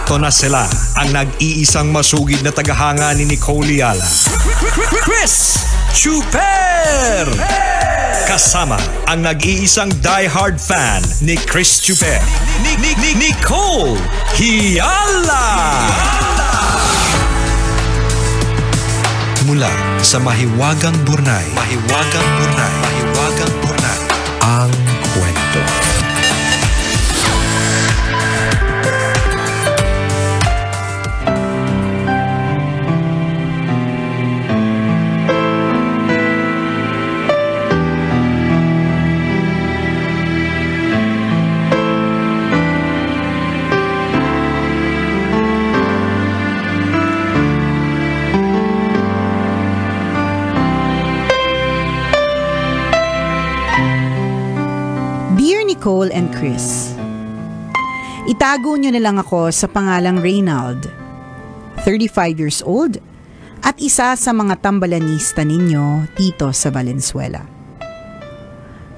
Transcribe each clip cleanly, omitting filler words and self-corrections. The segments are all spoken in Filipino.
Eto na sila, ang nag-iisang masugid na tagahanga ni Nicole Yala. Chris Chuper! Kasama ang nag-iisang diehard fan ni Chris Chuper, Nicole Yala! Mula sa Mahiwagang Burnay, ang kwento. Nicole and Chris. Itago nyo na lang ako sa pangalang Reynald, 35 years old, at isa sa mga tambalanista ninyo dito sa Valenzuela.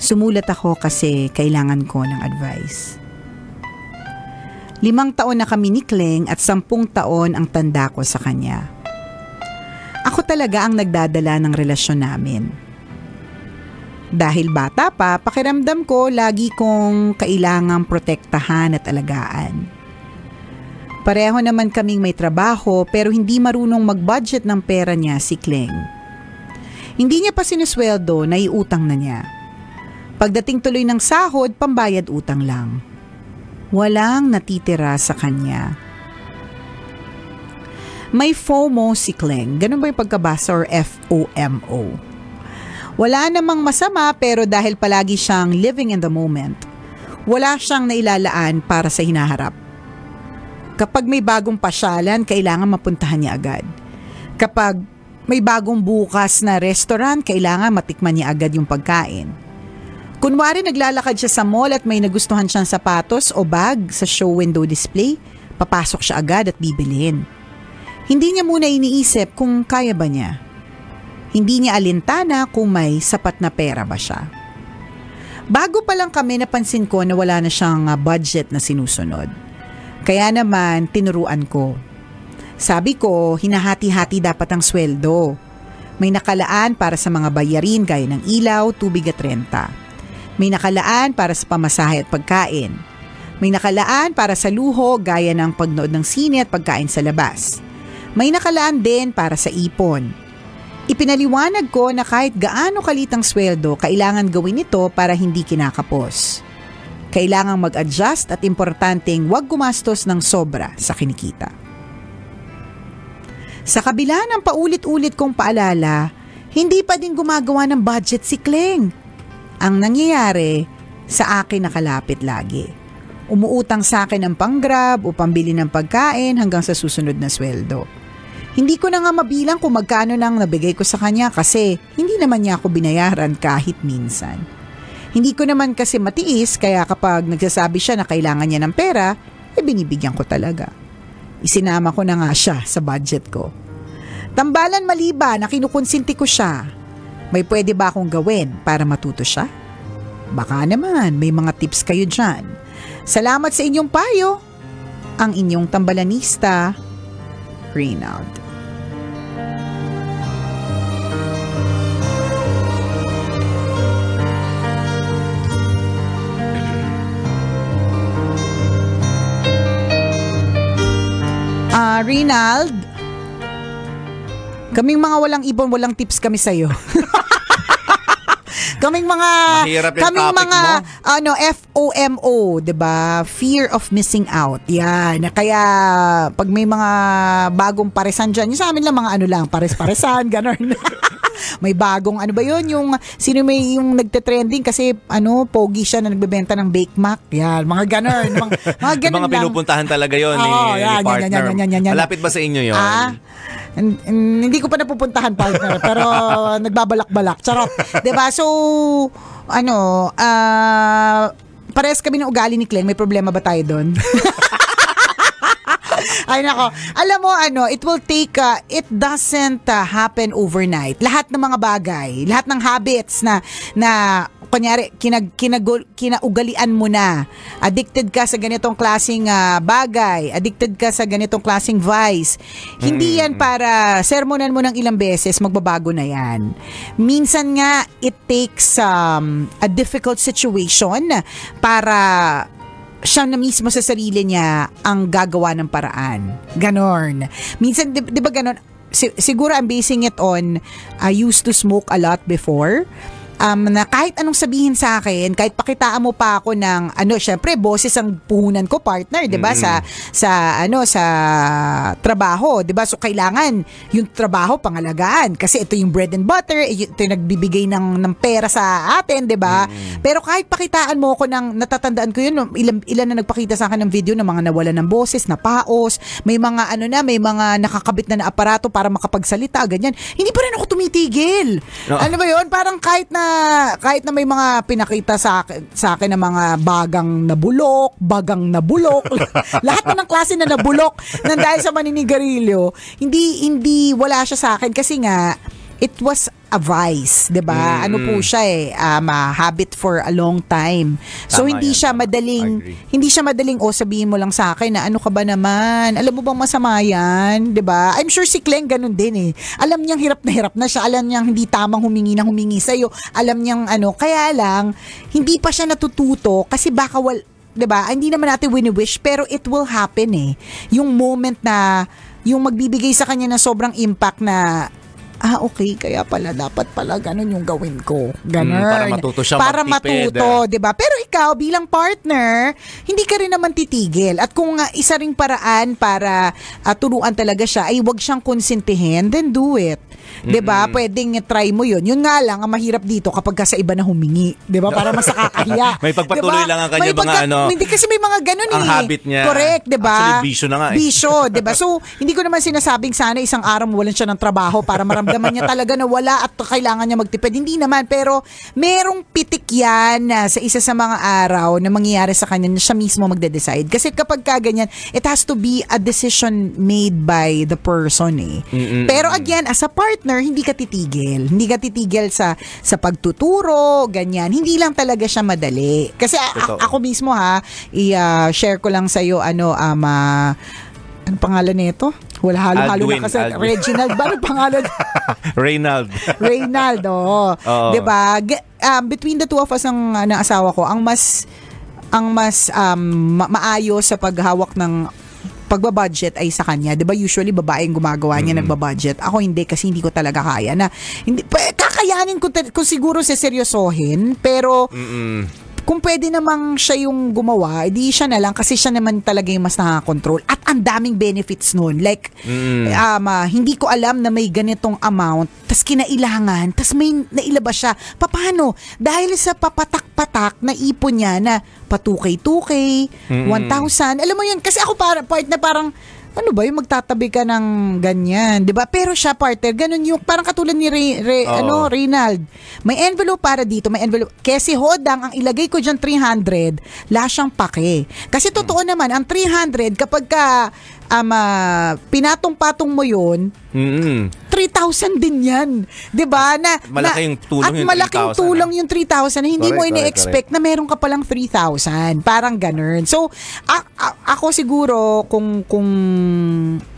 Sumulat ako kasi kailangan ko ng advice. 5 taon na kami ni Kleng at 10 taon ang tanda ko sa kanya. Ako talaga ang nagdadala ng relasyon namin. Dahil bata pa, pakiramdam ko lagi kong kailangang protektahan at alagaan. Pareho naman kaming may trabaho pero hindi marunong mag-budget ng pera niya si Kleng. Hindi niya pa sinusweldo, naiutang na niya. Pagdating tuloy ng sahod, pambayad utang lang. Walang natitira sa kanya. May FOMO si Kleng. Ganun ba yung pagkabasa or FOMO? Wala namang masama pero dahil palagi siyang living in the moment, wala siyang nailalaan para sa hinaharap. Kapag may bagong pasyalan, kailangan mapuntahan niya agad. Kapag may bagong bukas na restaurant, kailangan matikman niya agad yung pagkain. Kunwari naglalakad siya sa mall at may nagustuhan siyang sapatos o bag sa show window display, papasok siya agad at bibilhin. Hindi niya muna iniisip kung kaya ba niya. Hindi niya alintana kung may sapat na pera ba siya. Bago pa lang kami napansin ko na wala na siyang budget na sinusunod. Kaya naman tinuruan ko. Sabi ko, hinahati-hati dapat ang sweldo. May nakalaan para sa mga bayarin gaya ng ilaw, tubig at renta. May nakalaan para sa pamasahe at pagkain. May nakalaan para sa luho gaya ng pagnood ng sine at pagkain sa labas. May nakalaan din para sa ipon. Ipinaliwanag ko na kahit gaano kalitang sweldo, kailangan gawin ito para hindi kinakapos. Kailangang mag-adjust at importanteng huwag gumastos ng sobra sa kinikita. Sa kabila ng paulit-ulit kong paalala, hindi pa din gumagawa ng budget si Kleng. Ang nangyayari, sa akin nakalapit lagi. Umuutang sa akin ng pang-grab o pambili ng pagkain hanggang sa susunod na sweldo. Hindi ko na nga mabilang kung magkano nang nabigay ko sa kanya kasi hindi naman niya ako binayaran kahit minsan. Hindi ko naman kasi matiis kaya kapag nagsasabi siya na kailangan niya ng pera, binibigyan ko talaga. Isinama ko na nga siya sa budget ko. Tambalan maliban na kinukonsinti ko siya. May pwede ba akong gawin para matuto siya? Baka naman may mga tips kayo dyan. Salamat sa inyong payo. Ang inyong tambalanista, Reynald. Reynald, kaming mga walang ibon, walang tips kami sa'yo. Kaming mga FOMO, 'di ba? Fear of missing out. Yan. Kaya pag may mga bagong paresan diyan, yung sa amin lang mga pares-paresan, ganun. May bagong ano ba 'yun, yung sino may yung nagte-trending kasi pogi siya na nagbebenta ng Bake Mac. Yan, mga ganun, mga ganun mga pinupuntahan talaga 'yon ni partner. Yan. Malapit ba sa inyo 'yon? Hindi ko pa napupuntahan, partner, pero nagbabalak-balak. Charot. 'Di ba? So parehas kami ng ugali ni Kleng. May problema ba tayo doon? Ay nako. Alam mo it will take it doesn't happen overnight. Lahat ng mga bagay, lahat ng habits na kunyari, kinaugalian mo na. Addicted ka sa ganitong klaseng bagay. Addicted ka sa ganitong klaseng vice. Hindi yan para sermonan mo ng ilang beses, magbabago na yan. Minsan nga, it takes a difficult situation para siya na mismo sa sarili niya ang gagawa ng paraan. Ganon. Minsan, di ba ganon? Siguro I'm basing it on, I used to smoke a lot before. Na kahit anong sabihin sa akin, kahit pakitaan mo pa ako ng syempre boses ang puhunan ko, partner, 'di ba? Sa trabaho, 'di ba? So kailangan yung trabaho pangalagaan kasi ito yung bread and butter, ito yung nagbibigay ng pera sa atin, 'di ba? Pero kahit pakitaan mo ako ng natatandaan ko yun, ilan na nagpakita sa akin ng video ng mga nawalan ng boses, napaos, may mga may mga nakakabit na aparato para makapagsalita, ganyan. Hindi pa rin ako tumitigil. No. Ano ba 'yun? Parang kahit na may mga pinakita sa akin ng mga bagang nabulok, lahat na ng klase na nabulok nang dahil sa maninigarilyo, hindi wala siya sa akin kasi nga it was a vice, 'di ba? Ano po siya habit for a long time. So hindi siya madaling sabihin mo lang sa akin na ano ka ba naman? Alam mo bang masama 'yan, 'di ba? I'm sure si Kleng ganun din eh. Alam niyang hirap na siya, alam niyang hindi tamang humingi sa iyo. Alam niyang kaya lang hindi pa siya natututo kasi baka 'di ba? Hindi naman natin wini-wish pero it will happen eh. Yung moment na yung magbibigay sa kanya na sobrang impact na okay, kaya pala dapat pala ganun yung gawin ko. Ganun. Para matuto siya magtipid. 'Di ba? Pero ikaw bilang partner, hindi ka rin naman titigil. At kung isa ring paraan para turuan talaga siya ay wag siyang konsintihin, then do it. 'Di ba? Pwedeng try mo 'yun. Yun nga lang ang mahirap dito kapag sa iba na humingi, 'di ba? Para mas nakakahiya. May pagpatuloy lang ang kanya mga Hindi kasi may mga ganun ang habit niya. Correct, 'di ba? Actually, bisyo na nga eh. Bisyo, 'di ba? So, hindi ko naman sinasabing sana isang araw mawalan siya ng trabaho para maramdaman niya talaga na wala at kailangan niya magtipid. Hindi naman, pero merong pitik yan sa isa sa mga araw na mangyayari sa kanya na siya mismo magde-decide. Kasi kapag ganyan, it has to be a decision made by the person eh. Pero again, as a partner, hindi ka titigil. Hindi ka titigil sa pagtuturo, ganyan. Hindi lang talaga siya madali. Kasi ako mismo i-share ko lang sa iyo ano pangalan nito? Wala halo-halo na kasi. Reginald ba? Ano pangalan? Reynald, oo. 'Di ba? Between the two of us ng asawa ko, ang mas maayos sa paghawak ng pagbabudget ay sa kanya. 'Di ba usually babae yung gumagawa niya nagbabudget. Ako hindi kasi hindi ko talaga kaya na. Hindi kakayanin ko siguro seryosohin, pero kung pwede namang siya yung gumawa, edi siya na lang kasi siya naman talaga yung mas nakakontrol. At ang daming benefits nun. Like, hindi ko alam na may ganitong amount, tas kinailangan, tas may nailabas siya. Paano? Dahil sa papatak-patak na ipon niya na patukay-tukay, 1,000. Alam mo yun, kasi ako parang ano ba yung magtatabi ka ng ganyan, 'di ba? Pero siya partner, ganun yung parang katulad ni Reynald. May envelope para dito, may envelope. Kasi hodang ang ilagay ko diyan 300, la siyang pake. Kasi totoo naman ang 300 kapag ka pinatong-patong mo 'yon, 3,000 din yan. 'Di ba? Malaking tulong yung 3,000. At malaking tulong yung 3,000 na hindi mo ine-expect na meron ka palang 3,000. Parang ganun. So, ako siguro kung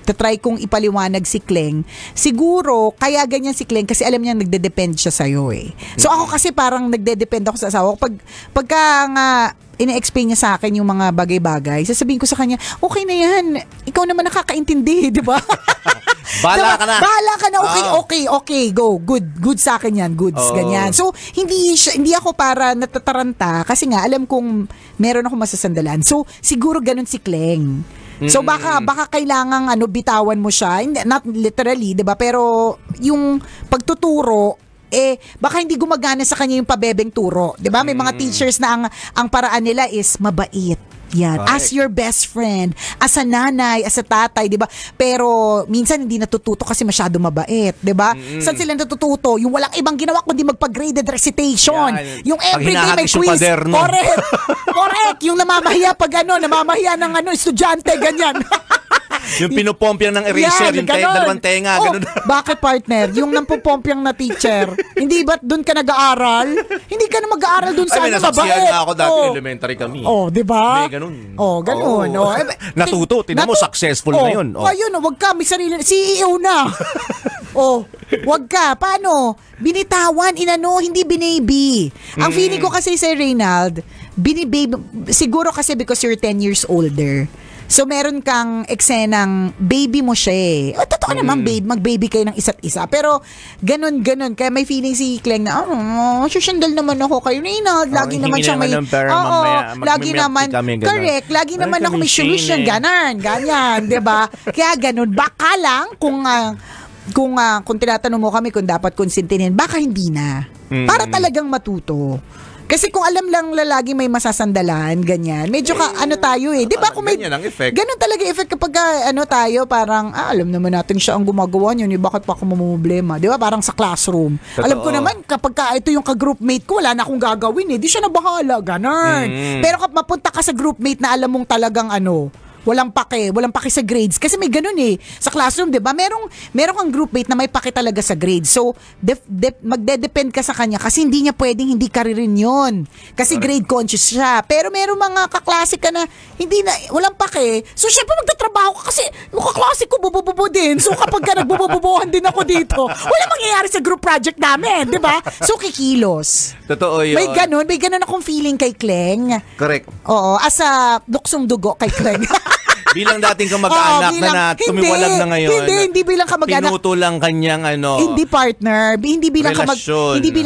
tatry kong ipaliwanag si Kleng, siguro kaya ganyan si Kleng kasi alam niya nagde-depend siya sa'yo eh. So ako kasi parang nagde-depend ako sa asawa ko. Pagka nga ine-explain niya sa akin yung mga bagay-bagay, sasabihin ko sa kanya, okay na yan. Ikaw naman nakakaintindi, di ba? Bahala ka na. Bahala ka na. Okay, go. Good sa akin yan. Goods, ganyan. So, hindi ako para natataranta kasi nga alam kong meron ako masasandalan. So, siguro ganun si Kleng. So baka kailangang bitawan mo siya, not literally, 'di ba? Pero yung pagtuturo baka hindi gumagana sa kanya yung pabebeng turo, 'di ba? May mga teachers na ang paraan nila is mabait. Yan, as your best friend, as a nanay, as a tatay, 'di ba? Pero minsan hindi natututo kasi masyado mabait, 'di ba? Saan sila natututo? Yung walang ibang ginawa kundi magpa-graded recitation. Yan. Yung everyday may quiz. Correct. Yung namamahiya pag namamahiya ng estudyante ganyan. Yung pinupompiang ng eraser, yung ganon. dalawang tenga, ganun. Bakit partner? Yung nampupompiang na teacher, hindi ba't doon ka nag-aaral? Hindi ka na mag-aaral doon sa Ay, may nasaksihan mabait. nga ako dati, elementary kami. Di ba? May ganun. Ganun. Natuto, tinan mo, successful na yun. Ayun, wag ka, may sarili, CEO na. Wag ka. Paano? Binitawan, hindi binaby. Ang feeling ko kasi si Reynald, binibaby, siguro kasi because you're 10 years older. So, meron kang eksenang baby mo siya eh. Totoo naman, mag-baby kayo ng isa't isa. Pero, ganun. Kaya may feeling si Kleng na, susyandal naman ako kayo. Reynald, lagi naman siyang may... lagi naman, correct. Lagi naman ako may solution. Ganyan, diba? Kaya ganun. Baka lang, kung tinatanong mo kami kung dapat konsentinin, baka hindi na. Para talagang matuto. Kasi kung alam lang lalagi may masasandalan, ganyan. Medyo tayo eh. 'Di ba kung may ganun talaga effect kapag tayo parang alam naman natin siya ang gumagawa niyo, bakit pa ako mamumblema? 'Di ba? Parang sa classroom. Totoo. Alam ko naman kapag ito yung ka-groupmate ko, wala na akong gagawin eh. Di siya na bahala, ganun. Pero kapag mapunta ka sa groupmate na alam mong talagang walang pake sa grades. Kasi may ganun eh. Sa classroom, di ba? Merong kang groupmate na may pake talaga sa grades. So, magde-depend ka sa kanya kasi hindi niya pwedeng hindi ka rin yun. Kasi grade conscious siya. Pero merong mga kaklase ka na walang pake. So, syempre magtatrabaho ka kasi yung kaklase ko bubububo din. So, kapag ka nagbubububuhan din ako dito, wala mangyayari sa group project namin, di ba? So, kikilos. Totoo yun. May ganun akong feeling kay Kleng. Correct. Oo, as a duksong dugo kay Kleng. Bilang dating kamag-anak na tumiwalag na ngayon. Hindi bilang kamag-anak. Pinuto lang kanyang Hindi partner, hindi bilang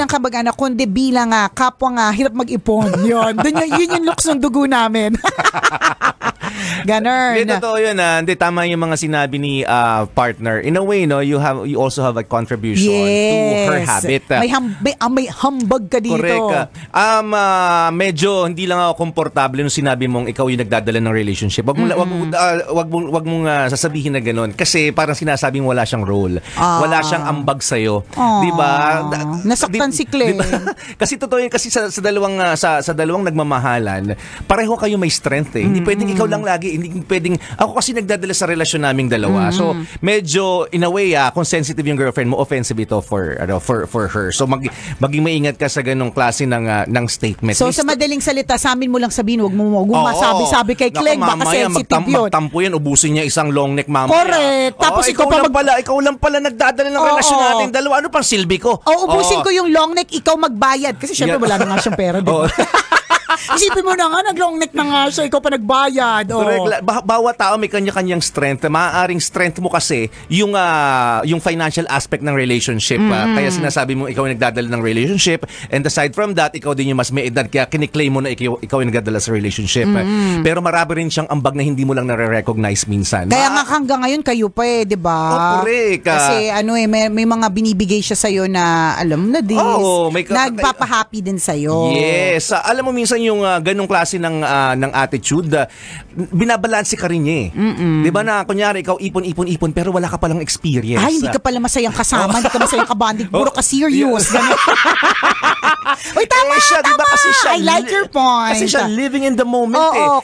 kamag-anak, kundi bilang kapwa hirap mag-ipon. Yun yung looks ng dugo namin. Ganun. Hindi, totoo yun. Hindi, tama yung mga sinabi ni partner. In a way, you also have a contribution to her habit. May hambag ka dito. Correct. Medyo hindi lang ako komportable nung sinabi mong ikaw yung nagdadala ng relationship. Wag mong sasabihin na gano'n. Kasi parang sinasabing wala siyang role. Wala siyang ambag sa'yo. Di ba? Nasaktan si Clay. Diba? Kasi totoo yun. Kasi sa dalawang nagmamahalan, pareho kayo may strength eh. Hindi pwedeng ikaw lang lagi. Hindi pwedeng, ako kasi nagdadala sa relasyon naming dalawa. So, medyo, in a way, kung sensitive yung girlfriend mo, offensive ito for her. So, maging maingat ka sa ganong klase ng statement. So, sa madaling salita, sa amin mo lang sabihin, huwag mo masabi-sabi kay Clay, baka sensitive yun. Magtampo yan, ubusin niya isang long neck mamaya. Correct. Tapos ikaw lang pala nagdadala ng relasyon natin dalawa. Ano pang silbi ko? Ubusin ko yung long neck, ikaw magbayad. Kasi syempre wala na nga siyang pera, di ba? Isipin mo na nga, nag-long neck na nga siya, ikaw pa nagbayad. Bawat tao may kanya-kanyang strength. Maaaring strength mo kasi yung financial aspect ng relationship. Kaya sinasabi mo ikaw yung nagdadala ng relationship, and aside from that, ikaw din yung mas may edad, kaya kiniklaim mo na ikaw yung nagdadala sa relationship. Pero marami rin siyang ambag na hindi mo lang nare-recognize minsan. Kaya nga hanggang ngayon kayo pa di ba? Correct. Kasi may mga binibigay siya sa'yo na alam na this, nagpapahappy din sa'yo. Yes. Alam mo minsan yung ganong klase ng attitude, binabalanse ka rin niya eh. Di ba na, kunyari, ikaw ipon, pero wala ka palang experience. Ay, hindi ka pala masayang kasama, hindi ka masayang kabanding, puro ka serious. Uy, tama, siya, tama. Diba, kasi siya, I like your point. Kasi siya living in the moment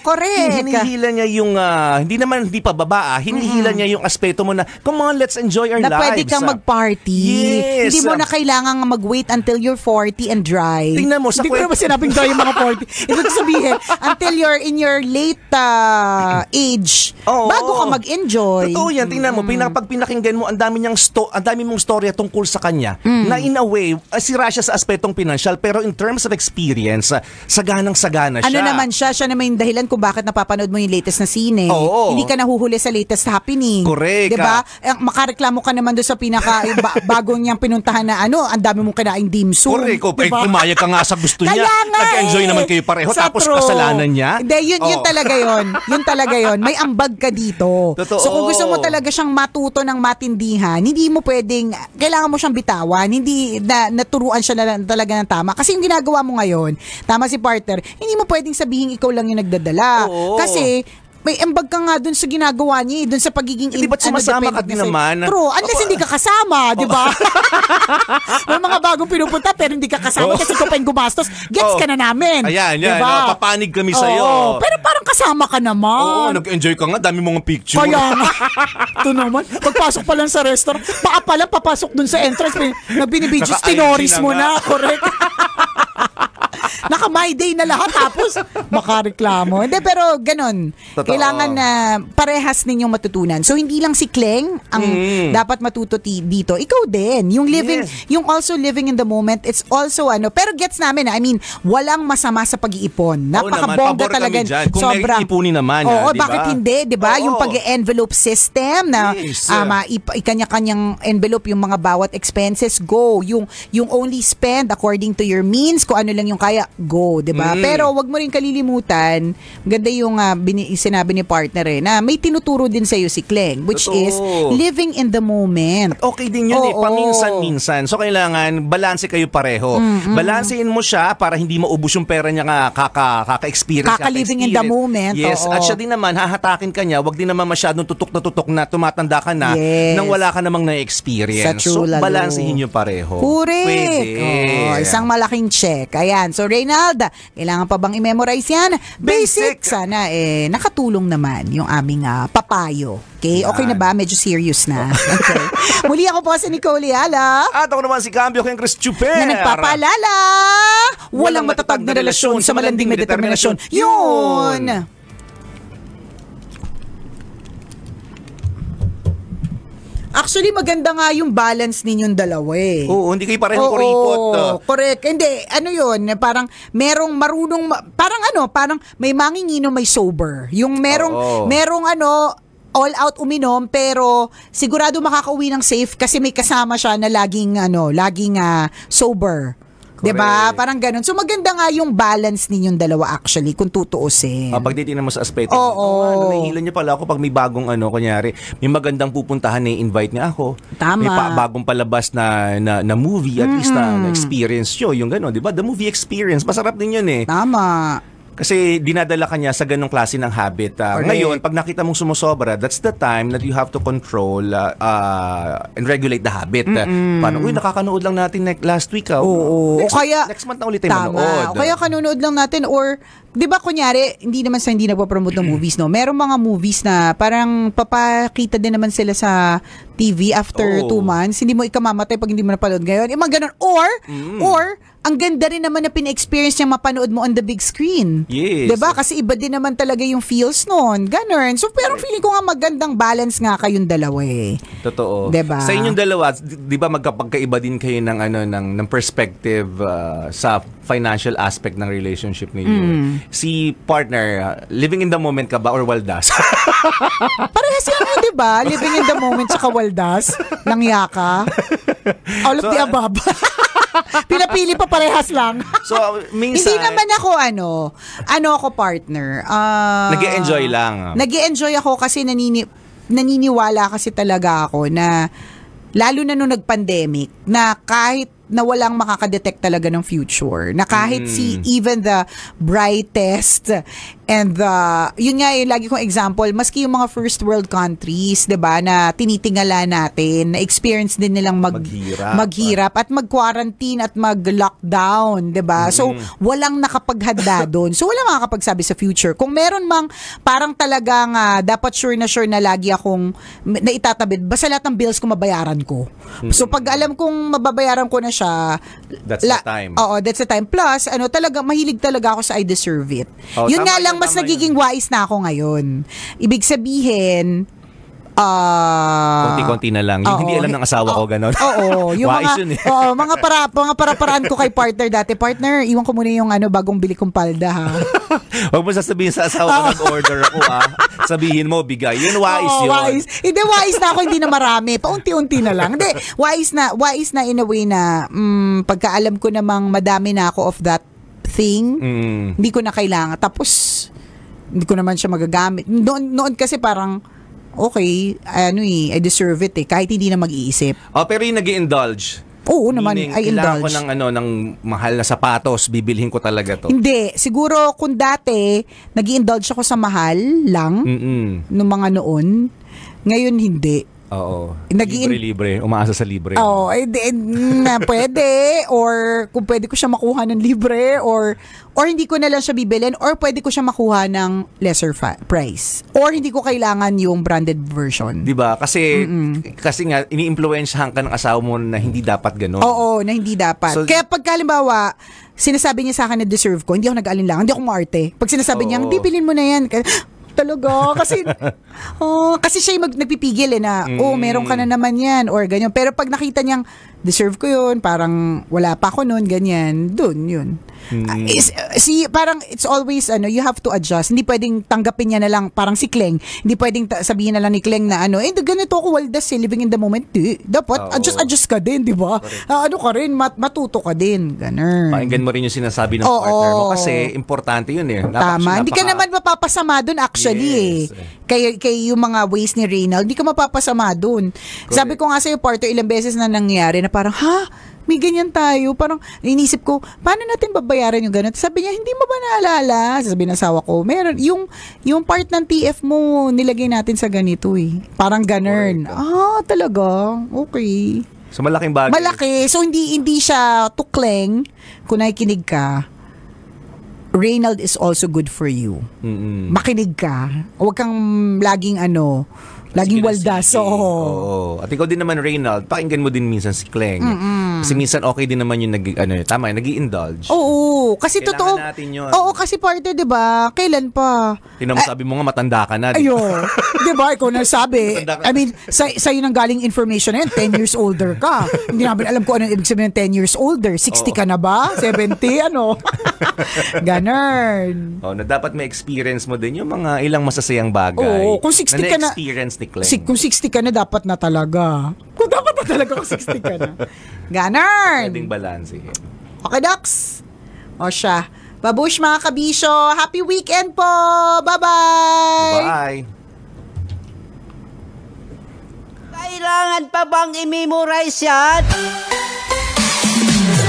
correct. Hinihila niya yung, hindi pa baba, hinihila niya yung aspeto mo na, come on, let's enjoy our lives. Na pwede kang mag-party. Yes. Hindi mo na kailangan mag-wait until you're 40 and dry. Tingnan mo, hindi ko naman sinabing dry yung mga 40. Ibig sabihin, until you're in your late age, bago ka mag-enjoy. Totoo yan. Tingnan mo, pag pinakinggan mo, ang dami mong storya tungkol sa kanya, na in a way, sira siya sa aspetong financial, pero in terms of experience, saganang-sagana siya. Ano naman siya naman yung dahilan kung bakit napapanood mo yung latest na sine. Hindi ka nahuhuli sa latest happening. Correct. Diba? Makareklamo ka naman doon sa bagong niyang pinuntahan na ang dami mong kinaing dimsum. Correct. Diba? Pumayag ka nga sa gusto niya. Nag-enjoy naman kayo pareho, tapos kasalanan niya. Hindi, yun talaga yun. Yun talaga yun. May ambag ka dito. Totoo. So kung gusto mo talaga siyang matuto ng matindihan, hindi mo pwedeng, kailangan mo siyang bitawan, hindi naturuan siya na talaga ng tama. Kasi yung ginagawa mo ngayon, tama si partner, hindi mo pwedeng sabihin ikaw lang yung nagdadala. Kasi may embag ka nga dun sa ginagawa niya, dun sa pagiging Hindi ba't sumasama ka din naman? True, unless hindi ka kasama, di ba? May mga bagong pinupunta pero hindi ka kasama kasi ikaw pa yung gumastos. Gets ka na namin. Ayan, diba? papanig kami sa'yo. Pero parang kasama ka naman. Nag-enjoy ka nga, dami mong picture. Kaya nga. Ito naman, pagpasok pa lang sa restaurant, baka pala papasok dun sa entrance, nagbinibidyo, tinoris mo na, correct? Naka-my day na lahat tapos makareklamo. Hindi, pero ganun. Totoo. Kailangan na parehas ninyong matutunan. So, hindi lang si Kleng ang dapat matuto dito. Ikaw din. Yung living, yung also living in the moment, it's also pero gets namin, I mean, walang masama sa pag-iipon. Napakabongga talaga. Kung may ipunin naman. Oo, diba? bakit hindi? Diba? Yung pag-envelope system na ikanya-kanyang envelope yung mga bawat expenses, go. Yung only spend according to your means, kung ano lang yung kaya, go, 'di ba? Pero wag mo rin kalilimutan, ganda yung sinabi ni partner na may tinuturo din sa iyo si Kleng, which is living in the moment. At okay din yun paminsan-minsan. So kailangan balanse kayo pareho. Balansehin mo siya para hindi maubos yung pera niya kaka-experience. Kaka-living in the moment. Yes, at siya din naman hahatakin ka niya, wag din naman masyadong tutok na tumatanda ka na nang wala ka namang na-experience. So balansehin niyo pareho. Correct. Pwede. Isang malaking check. Ayan. So Reynald, kailangan pa bang i-memorize yan? Basic. Sana nakatulong naman yung aming papayo. Okay? Okay na ba? Medyo serious na. Okay. Muli ako po si Nicole Yala. At ako naman si Cambio kay Chris Chuper. Na nagpapaalala, walang matatag na relasyon sa malanding may determinasyon. Yun! Actually, maganda nga yung balance ninyong dalawa eh. Oo, hindi kayo parehong kuripot. Correct. Hindi, yun, parang merong marunong, parang may mangingino, may sober. Yung merong all out uminom, pero sigurado makakauwi ng safe kasi may kasama siya na laging sober. Correct. Diba? Parang ganun. So maganda nga yung balance ninyong dalawa actually, kung tutuusin. Pag titignan mo sa aspeto, nahihila niya pala ako pag may bagong kunyari, may magandang pupuntahan na invite niya ako. Tama. May bagong palabas na movie, at least na experience nyo, yung gano'n, di ba? The movie experience, masarap din yun eh. Tama. Kasi dinadala ka niya sa ganong klase ng habit. Ngayon, pag nakita mong sumusobra, that's the time that you have to control and regulate the habit. Paano? Nakakanood lang natin last week. Next month na ulit tayo manood. Kaya kanonood lang natin or, di ba kunyari, hindi naman sa hindi nagpapromote ng movies, no? Merong mga movies na parang papakita din naman sila sa TV after 2 months. Hindi mo ikamamatay pag hindi mo napanood ngayon. Mga ganun. Or, ang ganda rin naman na pina-experience niya mapanood mo on the big screen. Yes. Diba? Kasi iba din naman talaga yung feels nun. Ganun. So, pero feeling ko nga magandang balance nga kayong dalawa eh. Totoo. Diba? Sa inyong dalawa, di ba magkapagkaiba din kayo ng perspective sa financial aspect ng relationship ninyo? Si partner, living in the moment ka ba or waldas? Parehas lang yun, diba? Living in the moment sa waldas. Langya ka. All of the above. Pinapili pa parehas lang. So, minsan... Hindi naman ako ako partner. Nag-e-enjoy lang. Nag-e-enjoy ako kasi naniniwala kasi talaga ako na lalo na nung nag-pandemic na kahit na walang makakadetect talaga ng future. Na kahit even the brightest and yun nga lagi kong example, maski yung mga first world countries, 'di ba, na tinitingala natin, na experience din nilang maghirap at mag-quarantine at mag-lockdown, 'di ba? So walang nakapaghanda doon. So walang makakapagsabi sa future. Kung meron mang parang talagang dapat sure na lagi akong naitatabid, basta lahat ng bills ko mabayaran ko. So pag alam kong mababayaran ko na siya, that's the time. Oo, that's the time. Plus, talaga mahilig talaga ako sa I deserve it. Yun nga lang, mas nagiging wise na ako ngayon. Ibig sabihin, konti-konti na lang. Yung hindi alam ng asawa ko, gano'n. Oo. Yung wise yun eh. mga para-paraan ko kay partner dati. Partner, iwan ko muna yung bagong bili kong palda, ha? Huwag mo sasabihin sa asawa ko nag-order ako, sabihin mo, bigay. Yun, wise yun. Wise. Hindi, wise na ako, hindi na marami. Paunti-unti na lang. Hindi, wise na in a way na pagkaalam ko namang madami na ako of that thing, hindi ko na kailangan. Tapos, hindi ko naman siya magagamit. Noon kasi parang, okay, I deserve it kahit hindi na mag-iisip. Pero yung nag-i-indulge, Oo naman, Meaning, I kailangan ko indulge. ng mahal na sapatos, bibilhin ko talaga to. Hindi. Siguro kung dati, nag-i-indulge ako sa mahal lang, nung mga noon. Ngayon, hindi. Oo. Nag-i- Libre-libre. Umaasa sa libre. Oo, na pwede. Or kung pwede ko siya makuha ng libre. Or hindi ko na lang siya bibilin. Or pwede ko siya makuha ng lesser price. Or hindi ko kailangan yung branded version. Di ba? Kasi nga, ini-influensyahan ka ng asawa mo na hindi dapat gano'n. Oo, na hindi dapat. So, Kaya pag halimbawa, sinasabi niya sa akin na deserve ko, hindi ako nag-alinlangan, hindi ako maarte. Pag sinasabi niya, hindi, bilhin mo na yan. Talaga, kasi siya yung nagpipigil na, meron ka na naman yan, or ganyan. Pero pag nakita niyang, deserve ko yun, parang wala pa ako nun, ganyan, dun, yun. Parang it's always, you have to adjust. Hindi pwedeng tanggapin niya na lang, parang si Kleng, hindi pwedeng sabihin na lang ni Kleng na, ganito ako, waldas, living in the moment. Dapat, adjust ka din, di ba? Ano ka rin, matuto ka din, ganun. Pakinggan mo rin yung sinasabi ng partner mo kasi importante yun eh. Tama. Hindi ka naman mapapasama dun actually. Yes. Kay yung mga ways ni Reynald, hindi ka mapapasama dun. Sabi ko nga sa'yo, partner, ilang beses na nangyari na parang, may ganyan tayo. Parang inisip ko, paano natin babayaran yung ganun? Sabi niya, hindi mo ba naalala? Sabi ng asawa ko, meron. Yung part ng TF mo, nilagay natin sa ganito eh. Parang ganun. Talaga? Okay. So malaking bagay. Malaki. So hindi siya tukleng kung nakikinig ka. Reynald is also good for you. Makinig ka. Huwag kang laging laging waldas. Oo. At ikaw din naman, Reynald, pakinggan mo din minsan si Kleng. Kasi minsan okay din naman yung nag-i-indulge. Oo, kasi Kailangan totoo. natin yun. Oo, kasi partner, 'di ba? Kailan pa? Sabi mo nga matanda ka na. Ayo, 'di ba? Ikaw na sabi. I mean, sa'yo nang galing information na yan, 10 years older ka. Hindi namin alam kung ano ibig sabihin ng 10 years older. 60 ka na ba? 70, Ganun. Na dapat may experience mo din yung mga ilang masasayang bagay. Oo, kung 60 ka na, na-experience ni Kleng. kung 60 ka na, dapat na talaga. Kung dapat na talaga kung 60 ka na. Ganun. Pwedeng balansehin. Okay, Docs? O siya. Babush mga kabisyo. Happy weekend po. Bye-bye. Bye. Kailangan pa bang i-memorize yan?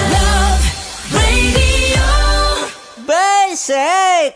Love Radio. Basic!